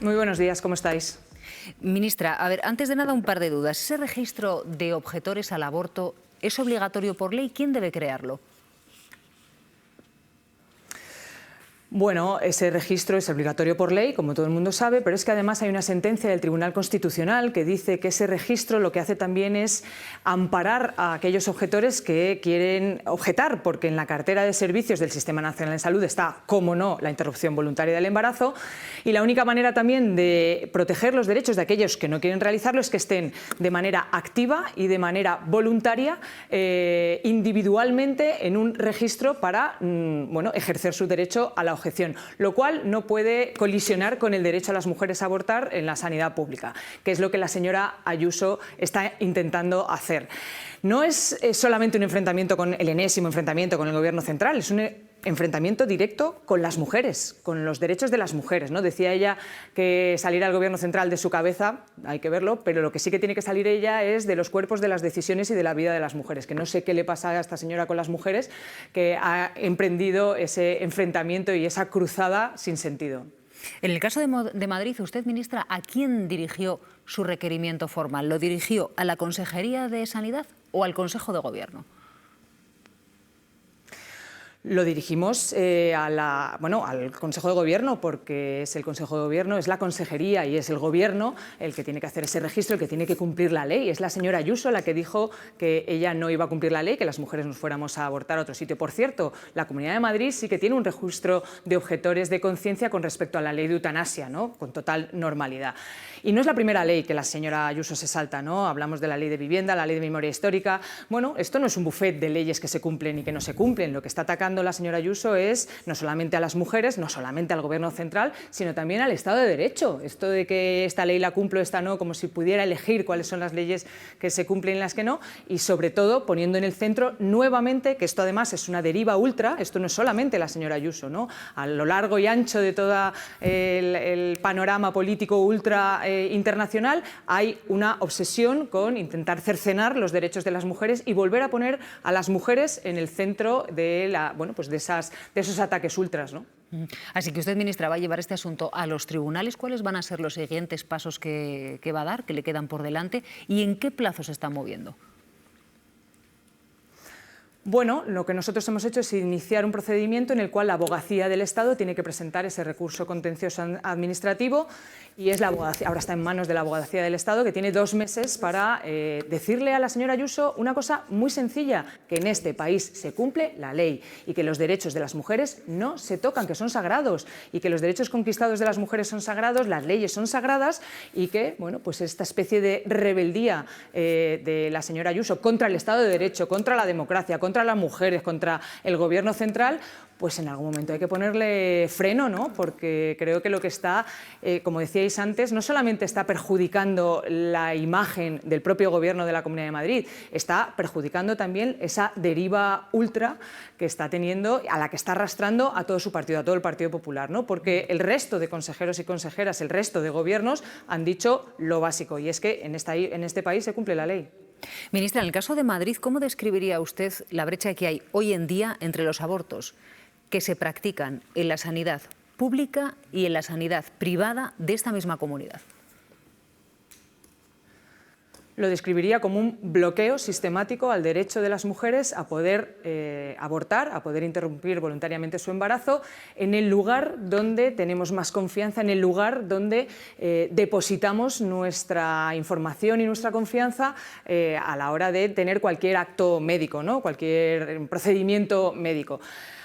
Muy buenos días, ¿cómo estáis? Ministra, a ver, antes de nada un par de dudas. ¿Ese registro de objetores al aborto es obligatorio por ley? ¿Quién debe crearlo? Bueno, ese registro es obligatorio por ley, como todo el mundo sabe, pero es que además hay una sentencia del Tribunal Constitucional que dice que ese registro lo que hace también es amparar a aquellos objetores que quieren objetar, porque en la cartera de servicios del Sistema Nacional de Salud está, como no, la interrupción voluntaria del embarazo, y la única manera también de proteger los derechos de aquellos que no quieren realizarlo es que estén de manera activa y de manera voluntaria, individualmente en un registro para ejercer su derecho a la objeción, lo cual no puede colisionar con el derecho a las mujeres a abortar en la sanidad pública, que es lo que la señora Ayuso está intentando hacer. No es solamente un enfrentamiento con el enésimo enfrentamiento con el Gobierno central, es un enfrentamiento directo con las mujeres, con los derechos de las mujeres, ¿no? Decía ella que saliera el Gobierno central de su cabeza, hay que verlo, pero lo que sí que tiene que salir ella es de los cuerpos de las decisiones y de la vida de las mujeres, que no sé qué le pasa a esta señora con las mujeres, que ha emprendido ese enfrentamiento y esa cruzada sin sentido. En el caso de Madrid, usted, ministra, ¿a quién dirigió su requerimiento formal? ¿Lo dirigió a la Consejería de Sanidad o al Consejo de Gobierno? Lo dirigimos al Consejo de Gobierno, porque es el Consejo de Gobierno, es la Consejería y es el Gobierno el que tiene que hacer ese registro, el que tiene que cumplir la ley. Es la señora Ayuso la que dijo que ella no iba a cumplir la ley, que las mujeres nos fuéramos a abortar a otro sitio. Por cierto, la Comunidad de Madrid sí que tiene un registro de objetores de conciencia con respecto a la ley de eutanasia, ¿no? Con total normalidad. Y no es la primera ley que la señora Ayuso se salta, ¿no? Hablamos de la ley de vivienda, la ley de memoria histórica. Bueno, esto no es un buffet de leyes que se cumplen y que no se cumplen. Lo que está atacando la señora Ayuso es no solamente a las mujeres, no solamente al Gobierno central, sino también al Estado de Derecho. Esto de que esta ley la cumplo, esta no, como si pudiera elegir cuáles son las leyes que se cumplen y las que no, y sobre todo poniendo en el centro nuevamente, que esto además es una deriva ultra, esto no es solamente la señora Ayuso, ¿no? A lo largo y ancho de todo el panorama político ultra internacional hay una obsesión con intentar cercenar los derechos de las mujeres y volver a poner a las mujeres en el centro de esos ataques ultras, ¿no? Así que usted, ministra, va a llevar este asunto a los tribunales. ¿Cuáles van a ser los siguientes pasos que va a dar, que le quedan por delante, y en qué plazo se están moviendo? Bueno, lo que nosotros hemos hecho es iniciar un procedimiento en el cual la Abogacía del Estado tiene que presentar ese recurso contencioso administrativo y es la abogacía, ahora está en manos de la Abogacía del Estado, que tiene 2 meses para decirle a la señora Ayuso una cosa muy sencilla, que en este país se cumple la ley y que los derechos de las mujeres no se tocan, que son sagrados, y que los derechos conquistados de las mujeres son sagrados, las leyes son sagradas, y que pues esta especie de rebeldía de la señora Ayuso contra el Estado de Derecho, contra la democracia, contra las mujeres, contra el Gobierno central, pues en algún momento hay que ponerle freno, ¿no? Porque creo que lo que está, como decíais antes, no solamente está perjudicando la imagen del propio Gobierno de la Comunidad de Madrid, está perjudicando también esa deriva ultra que está teniendo, a la que está arrastrando a todo su partido, a todo el Partido Popular, ¿no? Porque el resto de consejeros y consejeras, el resto de gobiernos han dicho lo básico, y es que en este país se cumple la ley. Ministra, en el caso de Madrid, ¿cómo describiría usted la brecha que hay hoy en día entre los abortos que se practican en la sanidad pública y en la sanidad privada de esta misma comunidad? Lo describiría como un bloqueo sistemático al derecho de las mujeres a poder abortar, a poder interrumpir voluntariamente su embarazo en el lugar donde tenemos más confianza, en el lugar donde depositamos nuestra información y nuestra confianza a la hora de tener cualquier acto médico, ¿no? Cualquier procedimiento médico.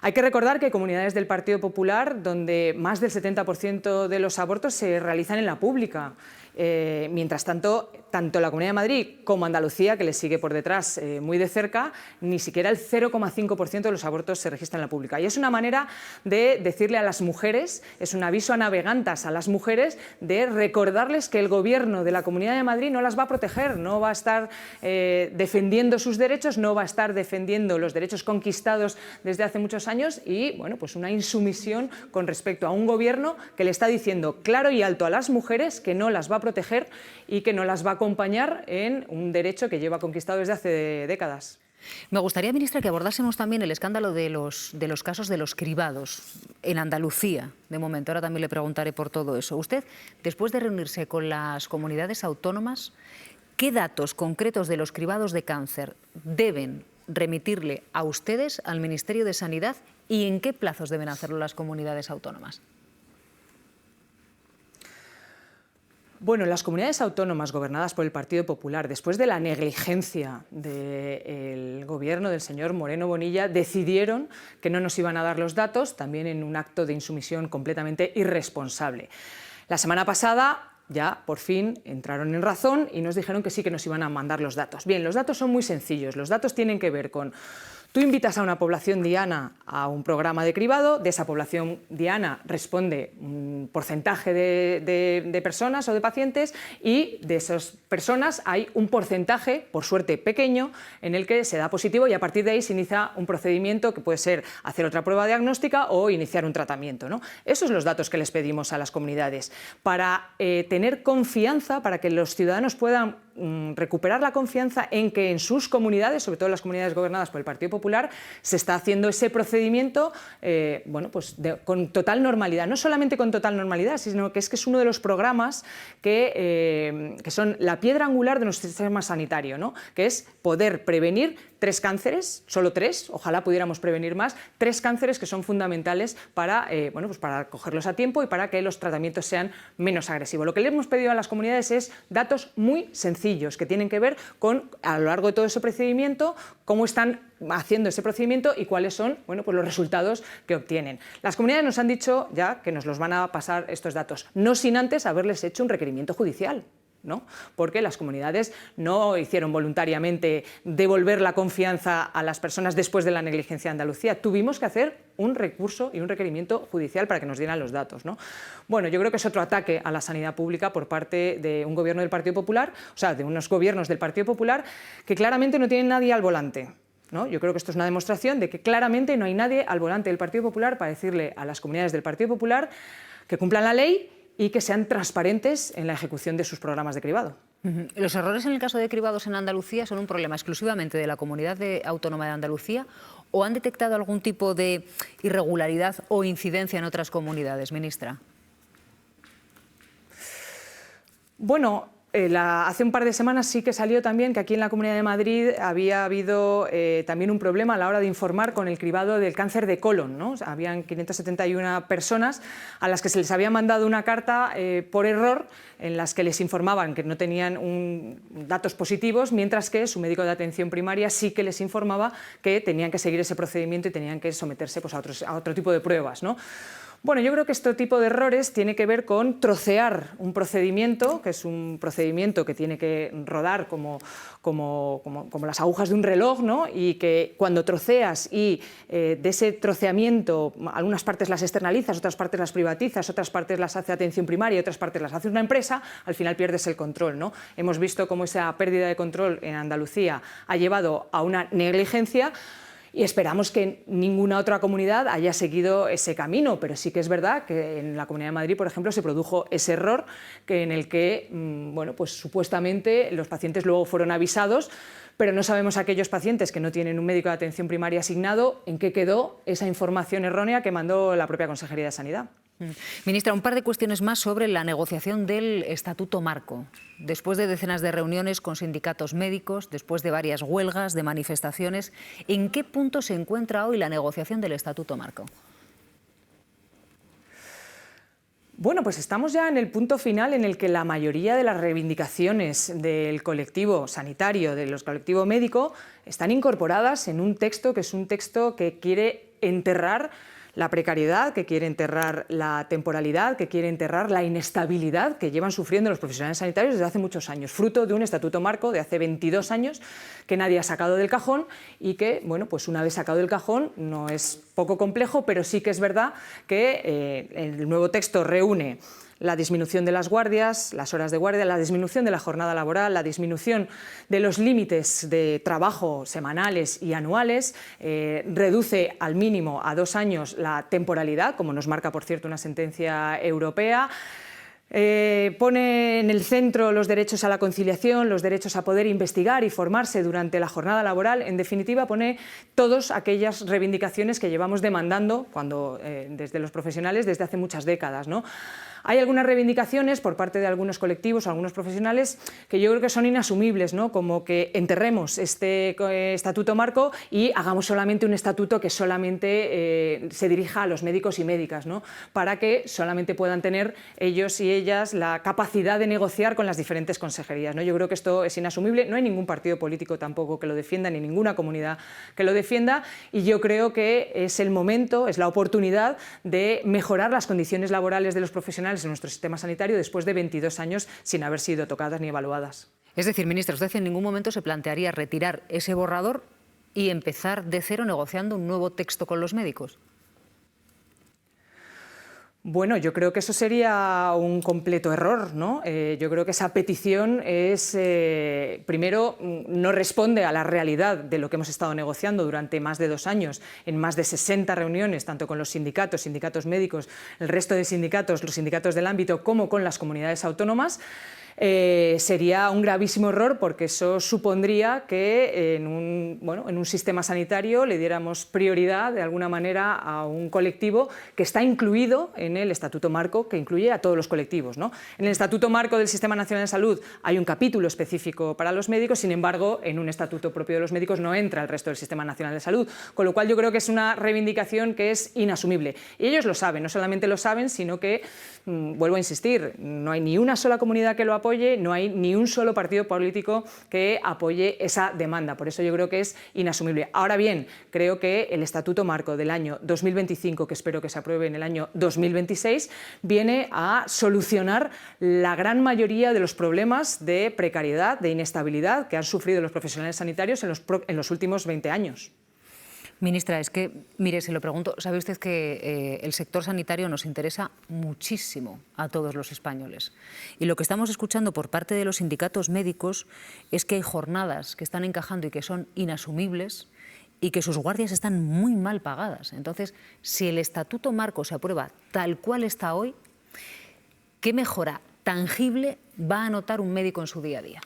Hay que recordar que hay comunidades del Partido Popular donde más del 70% de los abortos se realizan en la pública. Mientras tanto, tanto la Comunidad de Madrid como Andalucía, que le sigue por detrás muy de cerca, ni siquiera el 0,5% de los abortos se registran en la pública. Y es una manera de decirle a las mujeres, es un aviso a navegantas a las mujeres, de recordarles que el Gobierno de la Comunidad de Madrid no las va a proteger, no va a estar defendiendo sus derechos, no va a estar defendiendo los derechos conquistados desde hace muchos años y, bueno, pues una insumisión con respecto a un Gobierno que le está diciendo claro y alto a las mujeres que no las va a proteger y que no las va a acompañar en un derecho que lleva conquistado desde hace décadas. Me gustaría, ministra, que abordásemos también el escándalo de los casos de los cribados en Andalucía, de momento. Ahora también le preguntaré por todo eso. Usted, después de reunirse con las comunidades autónomas, ¿qué datos concretos de los cribados de cáncer deben remitirle a ustedes, al Ministerio de Sanidad, y en qué plazos deben hacerlo las comunidades autónomas? Bueno, las comunidades autónomas gobernadas por el Partido Popular, después de la negligencia del gobierno del señor Moreno Bonilla, decidieron que no nos iban a dar los datos, también en un acto de insumisión completamente irresponsable. La semana pasada ya por fin entraron en razón y nos dijeron que sí que nos iban a mandar los datos. Bien, los datos son muy sencillos, los datos tienen que ver con: tú invitas a una población diana a un programa de cribado, de esa población diana responde un porcentaje de personas o de pacientes, y de esas personas hay un porcentaje, por suerte pequeño, en el que se da positivo, y a partir de ahí se inicia un procedimiento que puede ser hacer otra prueba diagnóstica o iniciar un tratamiento, ¿no? Esos son los datos que les pedimos a las comunidades para tener confianza, para que los ciudadanos puedan recuperar la confianza en que en sus comunidades, sobre todo en las comunidades gobernadas por el Partido Popular, se está haciendo ese procedimiento bueno, pues con total normalidad. No solamente con total normalidad, sino que es uno de los programas que son la piedra angular de nuestro sistema sanitario, ¿no? Que es poder prevenir 3 cánceres, solo 3, ojalá pudiéramos prevenir más, 3 cánceres que son fundamentales para, bueno, pues para cogerlos a tiempo y para que los tratamientos sean menos agresivos. Lo que le hemos pedido a las comunidades es datos muy sencillos que tienen que ver con, a lo largo de todo ese procedimiento, cómo están haciendo ese procedimiento y cuáles son, bueno, pues los resultados que obtienen. Las comunidades nos han dicho ya que nos los van a pasar estos datos, no sin antes haberles hecho un requerimiento judicial, ¿no? Porque las comunidades no hicieron voluntariamente devolver la confianza a las personas después de la negligencia de Andalucía. Tuvimos que hacer un recurso y un requerimiento judicial para que nos dieran los datos, ¿no? Bueno, yo creo que es otro ataque a la sanidad pública por parte de un gobierno del Partido Popular, o sea, de unos gobiernos del Partido Popular que claramente no tienen nadie al volante, ¿no? Yo creo que esto es una demostración de que claramente no hay nadie al volante del Partido Popular para decirle a las comunidades del Partido Popular que cumplan la ley y que sean transparentes en la ejecución de sus programas de cribado. ¿Los errores en el caso de cribados en Andalucía son un problema exclusivamente de la Comunidad Autónoma de Andalucía o han detectado algún tipo de irregularidad o incidencia en otras comunidades, ministra? Bueno, hace un par de semanas sí que salió también que aquí en la Comunidad de Madrid había habido también un problema a la hora de informar con el cribado del cáncer de colon, ¿no? O sea, habían 571 personas a las que se les había mandado una carta por error en las que les informaban que no tenían datos positivos, mientras que su médico de atención primaria sí que les informaba que tenían que seguir ese procedimiento y tenían que someterse pues, a otro tipo de pruebas, ¿no? Bueno, yo creo que este tipo de errores tiene que ver con trocear un procedimiento, que es un procedimiento que tiene que rodar como las agujas de un reloj, ¿no? Y que cuando troceas y de ese troceamiento algunas partes las externalizas, otras partes las privatizas, otras partes las hace atención primaria y otras partes las hace una empresa, al final pierdes el control, ¿no? Hemos visto cómo esa pérdida de control en Andalucía ha llevado a una negligencia. Y esperamos que ninguna otra comunidad haya seguido ese camino, pero sí que es verdad que en la Comunidad de Madrid, por ejemplo, se produjo ese error en el que, bueno, pues supuestamente los pacientes luego fueron avisados, pero no sabemos aquellos pacientes que no tienen un médico de atención primaria asignado en qué quedó esa información errónea que mandó la propia Consejería de Sanidad. Ministra, un par de cuestiones más sobre la negociación del Estatuto Marco. Después de decenas de reuniones con sindicatos médicos, después de varias huelgas, de manifestaciones, ¿en qué punto se encuentra hoy la negociación del Estatuto Marco? Bueno, pues estamos ya en el punto final en el que la mayoría de las reivindicaciones del colectivo sanitario, del colectivo médico, están incorporadas en un texto que es un texto que quiere enterrar la precariedad, que quiere enterrar la temporalidad, que quiere enterrar la inestabilidad que llevan sufriendo los profesionales sanitarios desde hace muchos años, fruto de un estatuto marco de hace 22 años que nadie ha sacado del cajón y que, bueno, pues una vez sacado del cajón no es poco complejo, pero sí que es verdad que el nuevo texto reúne la disminución de las guardias, las horas de guardia, la disminución de la jornada laboral, la disminución de los límites de trabajo semanales y anuales, reduce al mínimo a 2 años la temporalidad, como nos marca, por cierto, una sentencia europea. Pone en el centro los derechos a la conciliación, los derechos a poder investigar y formarse durante la jornada laboral. En definitiva, pone todas aquellas reivindicaciones que llevamos demandando desde los profesionales desde hace muchas décadas, ¿no? Hay algunas reivindicaciones por parte de algunos colectivos, algunos profesionales, que yo creo que son inasumibles, ¿no? Como que enterremos este estatuto marco y hagamos solamente un estatuto que solamente se dirija a los médicos y médicas, ¿no? Para que solamente puedan tener ellos y ellas la capacidad de negociar con las diferentes consejerías, ¿no? Yo creo que esto es inasumible, no hay ningún partido político tampoco que lo defienda, ni ninguna comunidad que lo defienda, y yo creo que es el momento, es la oportunidad de mejorar las condiciones laborales de los profesionales en nuestro sistema sanitario después de 22 años sin haber sido tocadas ni evaluadas. Es decir, ministra, ¿usted en ningún momento se plantearía retirar ese borrador y empezar de cero negociando un nuevo texto con los médicos? Bueno, yo creo que eso sería un completo error, ¿no? Yo creo que esa petición es, primero, no responde a la realidad de lo que hemos estado negociando durante más de 2 años, en más de 60 reuniones, tanto con los sindicatos médicos, el resto de sindicatos, los sindicatos del ámbito, como con las comunidades autónomas. Sería un gravísimo error, porque eso supondría que en un sistema sanitario le diéramos prioridad de alguna manera a un colectivo que está incluido en el Estatuto Marco, que incluye a todos los colectivos, ¿no? En el Estatuto Marco del Sistema Nacional de Salud hay un capítulo específico para los médicos, sin embargo, en un estatuto propio de los médicos no entra el resto del Sistema Nacional de Salud, con lo cual yo creo que es una reivindicación que es inasumible. Y ellos lo saben, no solamente lo saben, sino que, vuelvo a insistir, no hay ni una sola comunidad que lo apoye, no hay ni un solo partido político que apoye esa demanda. Por eso yo creo que es inasumible. Ahora bien, creo que el Estatuto Marco del año 2025, que espero que se apruebe en el año 2026, viene a solucionar la gran mayoría de los problemas de precariedad, de inestabilidad que han sufrido los profesionales sanitarios en los últimos 20 años. Ministra, es que, mire, se lo pregunto, sabe usted que el sector sanitario nos interesa muchísimo a todos los españoles. Y lo que estamos escuchando por parte de los sindicatos médicos es que hay jornadas que están encajando y que son inasumibles y que sus guardias están muy mal pagadas. Entonces, si el Estatuto Marco se aprueba tal cual está hoy, ¿qué mejora tangible va a notar un médico en su día a día?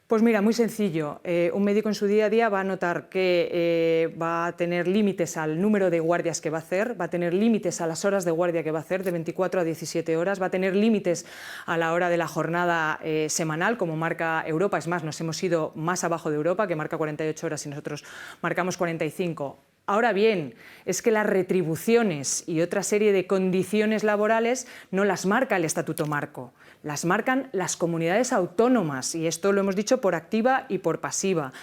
Pues mira, muy sencillo. Un médico en su día a día va a notar que va a tener límites al número de guardias que va a hacer, va a tener límites a las horas de guardia que va a hacer, de 24 a 17 horas, va a tener límites a la hora de la jornada semanal, como marca Europa. Es más, nos hemos ido más abajo de Europa, que marca 48 horas y nosotros marcamos 45. Ahora bien, es que las retribuciones y otra serie de condiciones laborales no las marca el Estatuto Marco, las marcan las comunidades autónomas, y esto lo hemos dicho por activa y por pasiva.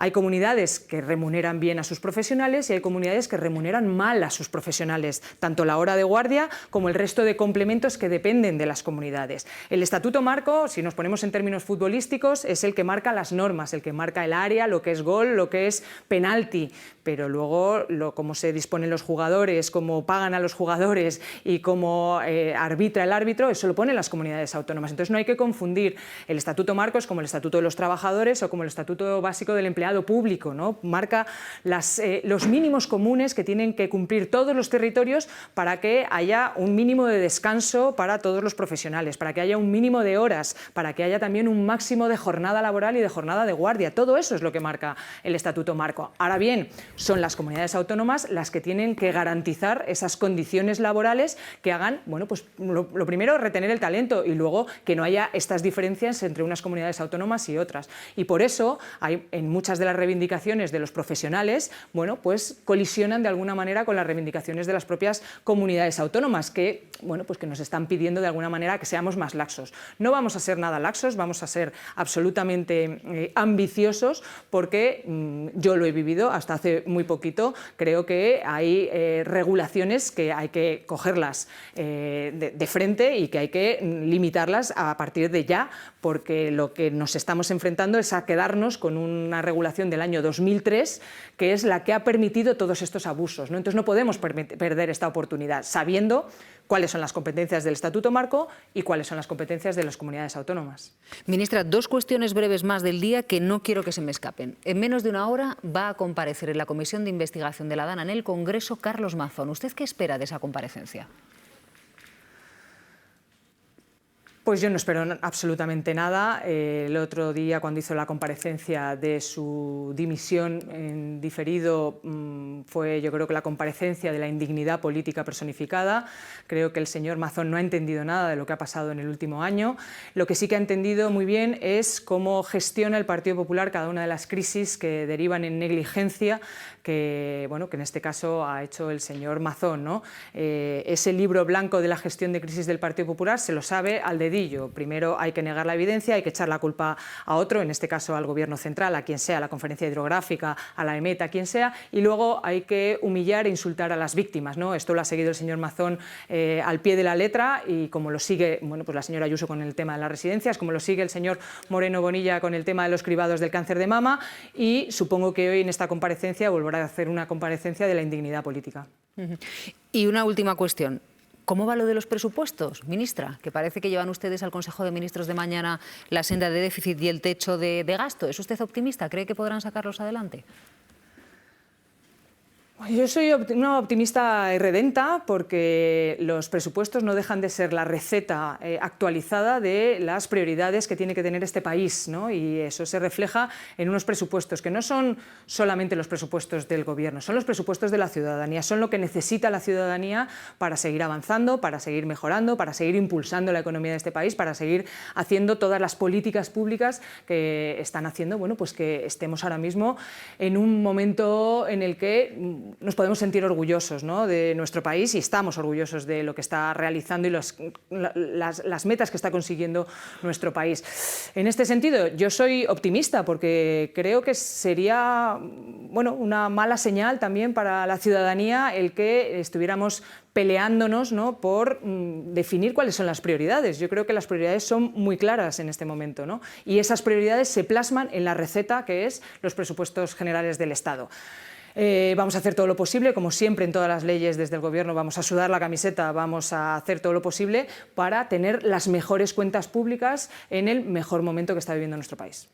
Hay comunidades que remuneran bien a sus profesionales y hay comunidades que remuneran mal a sus profesionales, tanto la hora de guardia como el resto de complementos que dependen de las comunidades. El Estatuto Marco, si nos ponemos en términos futbolísticos, es el que marca las normas, el que marca el área, lo que es gol, lo que es penalti, pero luego cómo se disponen los jugadores, cómo pagan a los jugadores y cómo arbitra el árbitro, eso lo ponen las comunidades autónomas. Entonces no hay que confundir el Estatuto Marco como el Estatuto de los Trabajadores o como el Estatuto Básico del Empleado Público, ¿no? Marca los mínimos comunes que tienen que cumplir todos los territorios para que haya un mínimo de descanso para todos los profesionales, para que haya un mínimo de horas, para que haya también un máximo de jornada laboral y de jornada de guardia. Todo eso es lo que marca el Estatuto Marco. Ahora bien, son las comunidades autónomas las que tienen que garantizar esas condiciones laborales que hagan, bueno, pues lo primero, retener el talento, y luego que no haya estas diferencias entre unas comunidades autónomas y otras. Y por eso hay en muchas de las reivindicaciones de los profesionales, bueno, pues colisionan de alguna manera con las reivindicaciones de las propias comunidades autónomas, que, bueno, pues que nos están pidiendo de alguna manera que seamos más laxos. No vamos a ser nada laxos, vamos a ser absolutamente ambiciosos, porque yo lo he vivido hasta hace muy poquito. Creo que hay regulaciones que hay que cogerlas de frente y que hay que limitarlas a partir de ya, porque lo que nos estamos enfrentando es a quedarnos con una regulación del año 2003, que es la que ha permitido todos estos abusos, ¿no? Entonces no podemos perder esta oportunidad, sabiendo cuáles son las competencias del Estatuto Marco y cuáles son las competencias de las comunidades autónomas. Ministra, 2 cuestiones breves más del día que no quiero que se me escapen. En menos de una hora va a comparecer en la Comisión de Investigación de la DANA en el Congreso Carlos Mazón. ¿Usted qué espera de esa comparecencia? Pues yo no espero absolutamente nada. El otro día, cuando hizo la comparecencia de su dimisión en diferido, fue, yo creo, que la comparecencia de la indignidad política personificada. Creo que el señor Mazón no ha entendido nada de lo que ha pasado en el último año. Lo que sí que ha entendido muy bien es cómo gestiona el Partido Popular cada una de las crisis que derivan en negligencia, que, bueno, que en este caso ha hecho el señor Mazón, ¿no? Ese libro blanco de la gestión de crisis del Partido Popular se lo sabe al dedillo. Primero hay que negar la evidencia, hay que echar la culpa a otro, en este caso al Gobierno central, a quien sea, a la Conferencia Hidrográfica, a la EMET, a quien sea, y luego hay que humillar e insultar a las víctimas, ¿no? Esto lo ha seguido el señor Mazón al pie de la letra, y como lo sigue, bueno, pues la señora Ayuso con el tema de las residencias, como lo sigue el señor Moreno Bonilla con el tema de los cribados del cáncer de mama, y supongo que hoy en esta comparecencia volverá a hacer una comparecencia de la indignidad política. Y una última cuestión. ¿Cómo va lo de los presupuestos, ministra? Que parece que llevan ustedes al Consejo de Ministros de mañana la senda de déficit y el techo de gasto. ¿Es usted optimista? ¿Cree que podrán sacarlos adelante? Yo soy una optimista irredenta, porque los presupuestos no dejan de ser la receta actualizada de las prioridades que tiene que tener este país, ¿no? Y eso se refleja en unos presupuestos que no son solamente los presupuestos del Gobierno, son los presupuestos de la ciudadanía, son lo que necesita la ciudadanía para seguir avanzando, para seguir mejorando, para seguir impulsando la economía de este país, para seguir haciendo todas las políticas públicas que están haciendo, bueno, pues que estemos ahora mismo en un momento en el que nos podemos sentir orgullosos, ¿no?, de nuestro país, y estamos orgullosos de lo que está realizando y las metas que está consiguiendo nuestro país. En este sentido, yo soy optimista, porque creo que sería, bueno, una mala señal también para la ciudadanía el que estuviéramos peleándonos, ¿no?, por definir cuáles son las prioridades. Yo creo que las prioridades son muy claras en este momento, ¿no?, y esas prioridades se plasman en la receta que es los presupuestos generales del Estado. Vamos a hacer todo lo posible, como siempre en todas las leyes desde el Gobierno, vamos a sudar la camiseta, vamos a hacer todo lo posible para tener las mejores cuentas públicas en el mejor momento que está viviendo nuestro país.